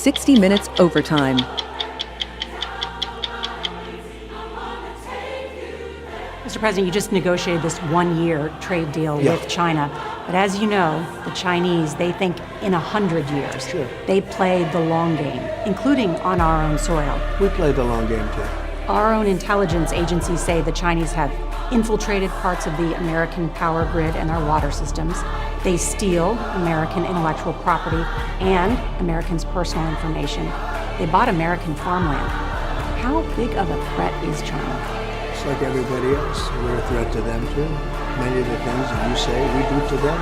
60 Minutes Overtime. Mr. President, you just negotiated this one-year trade deal with China. But as you know, the Chinese, they think in 100 years. Sure. They play the long game, including on our own soil. We play the long game, too. Our own intelligence agencies say the Chinese have infiltrated parts of the American power grid and our water systems. They steal American intellectual property and Americans' personal information. They bought American farmland. How big of a threat is China? It's like everybody else. We're a threat to them, too. Many of the things that you say, we do to them.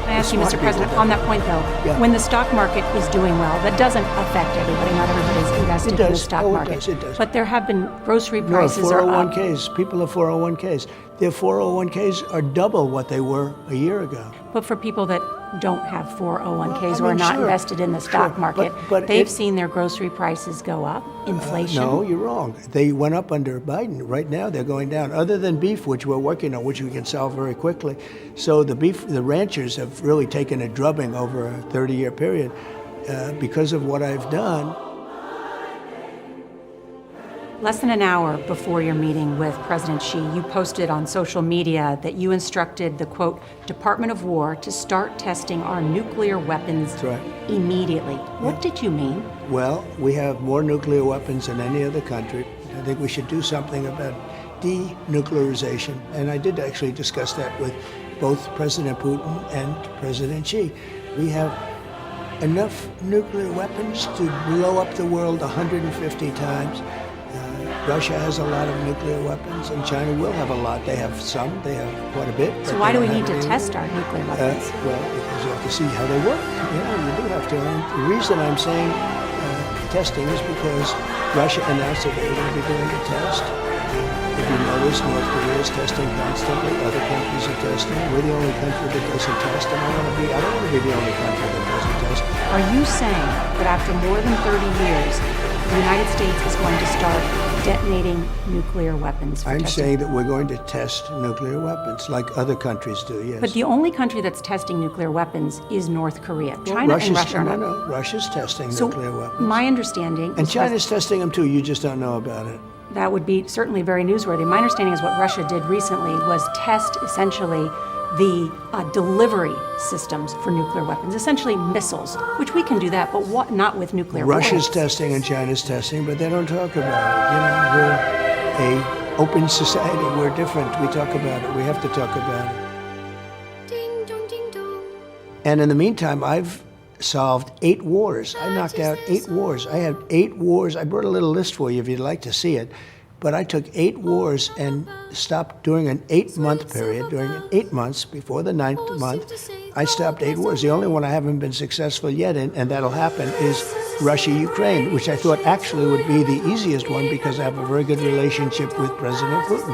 I ask you, Mr. President, on that point, though, when the stock market is doing well, that doesn't affect everybody. Not everybody's invested in the stock market. It does. But there have been grocery prices no, are up. 401ks. People have 401ks. Their 401ks are double what they were a year ago. But for people that don't have 401ks or are not invested in the stock market, but they've seen their grocery prices go up, inflation. No, you're wrong. They went up under Biden. Right now, they're going down. Other than beef, which we're working on, which we can solve very quickly. So the ranchers have really taken a drubbing over a 30-year period because of what I've done. Less than an hour before your meeting with President Xi, you posted on social media that you instructed the, quote, Department of War to start testing our nuclear weapons immediately. What did you mean? Well, we have more nuclear weapons than any other country. I think we should do something about denuclearization. And I did actually discuss that with both President Putin and President Xi. We have enough nuclear weapons to blow up the world 150 times. Russia has a lot of nuclear weapons, and China will have a lot. They have some, they have quite a bit. So why do we need to test our nuclear weapons? Well, because you have to see how they work. You do have to. And the reason I'm saying testing is because Russia announced that they were going to be doing a test. If you notice, North Korea is testing constantly. Other countries are testing. We're the only country that doesn't test, and I don't want to be the only country that doesn't test. Are you saying that after more than 30 years, the United States is going to start detonating nuclear weapons? I'm saying that we're going to test nuclear weapons like other countries do, yes. But the only country that's testing nuclear weapons is North Korea. China and Russia are not. No, Russia's testing nuclear weapons. My understanding and China's testing them too, you just don't know about it. That would be certainly very newsworthy. My understanding is what Russia did recently was test essentially the delivery systems for nuclear weapons, essentially missiles, which we can do that, but not with nuclear weapons. Russia's testing and China's testing, but they don't talk about it. We're an open society. We're different. We talk about it. We have to talk about it. Ding dong, ding dong. And in the meantime, I've solved 8 wars. I knocked out 8 wars. I had 8 wars. I brought a little list for you if you'd like to see it. But I took 8 wars and stopped during an 8-month period. During 8 months, before the 9th month, I stopped 8 wars. The only one I haven't been successful yet in, and that'll happen, is Russia-Ukraine, which I thought actually would be the easiest one because I have a very good relationship with President Putin.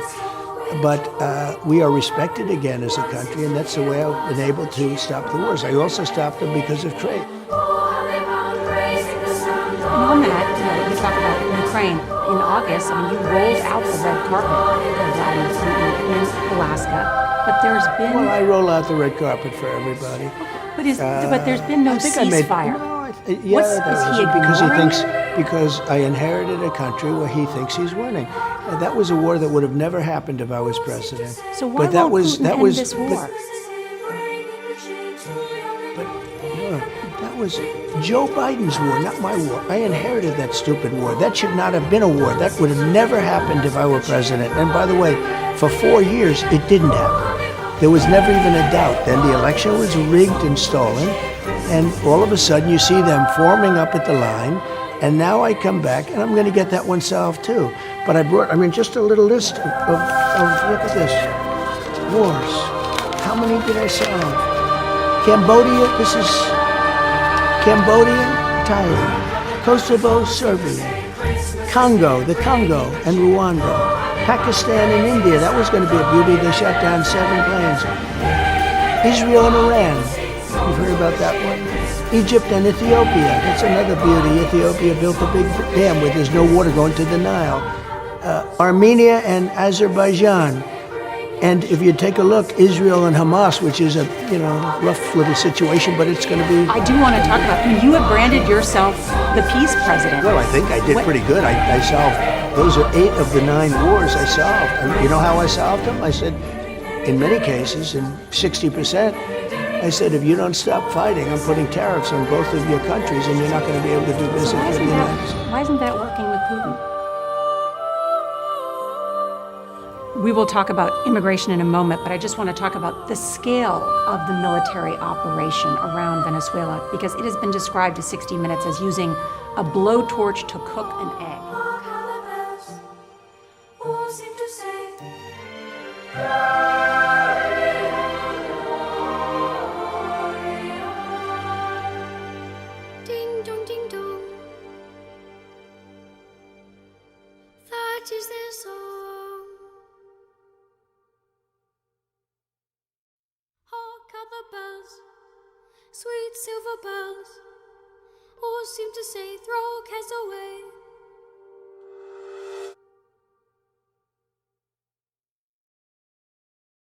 But we are respected again as a country, and that's the way I've been able to stop the wars. I also stopped them because of trade. And on that, you talk about Ukraine. In August, I mean, you rolled out the red carpet for Vladimir Putin in Alaska, but there's been... Well, I roll out the red carpet for everybody. But there's been no ceasefire. Because I inherited a country where he thinks he's winning. That was a war that would have never happened if I was president. So why won't Putin end this war? That was Joe Biden's war, not my war. I inherited that stupid war. That should not have been a war. That would have never happened if I were president. And by the way, for 4 years, it didn't happen. There was never even a doubt. Then the election was rigged and stolen. And all of a sudden, you see them forming up at the line. And now I come back, and I'm going to get that one solved too. But just a little list of look at this, wars. How many did I solve? Cambodia, this is Cambodia, Thailand. Kosovo, Serbia. Congo, the Congo, and Rwanda. Pakistan and India, that was going to be a beauty. They shot down 7 planes. Israel and Iran, you've heard about that one? Egypt and Ethiopia, that's another beauty. Ethiopia built a big dam where there's no water going to the Nile. Armenia and Azerbaijan. And if you take a look, Israel and Hamas, which is a rough little situation, but it's going to be. I do want to talk about, you have branded yourself the peace president. Well, I think I did pretty good. I solved, those are 8 of the 9 wars I solved. And you know how I solved them? I said, in many cases, in 60%, I said, if you don't stop fighting, I'm putting tariffs on both of your countries and you're not going to be able to do business with the United States. Why isn't that working with Putin? We will talk about immigration in a moment, but I just want to talk about the scale of the military operation around Venezuela, because it has been described to 60 Minutes as using a blowtorch to cook an egg. Ding dong, ding dong. That is their song. Hark at the bells, sweet silver bells, all seem to say, throw cares away.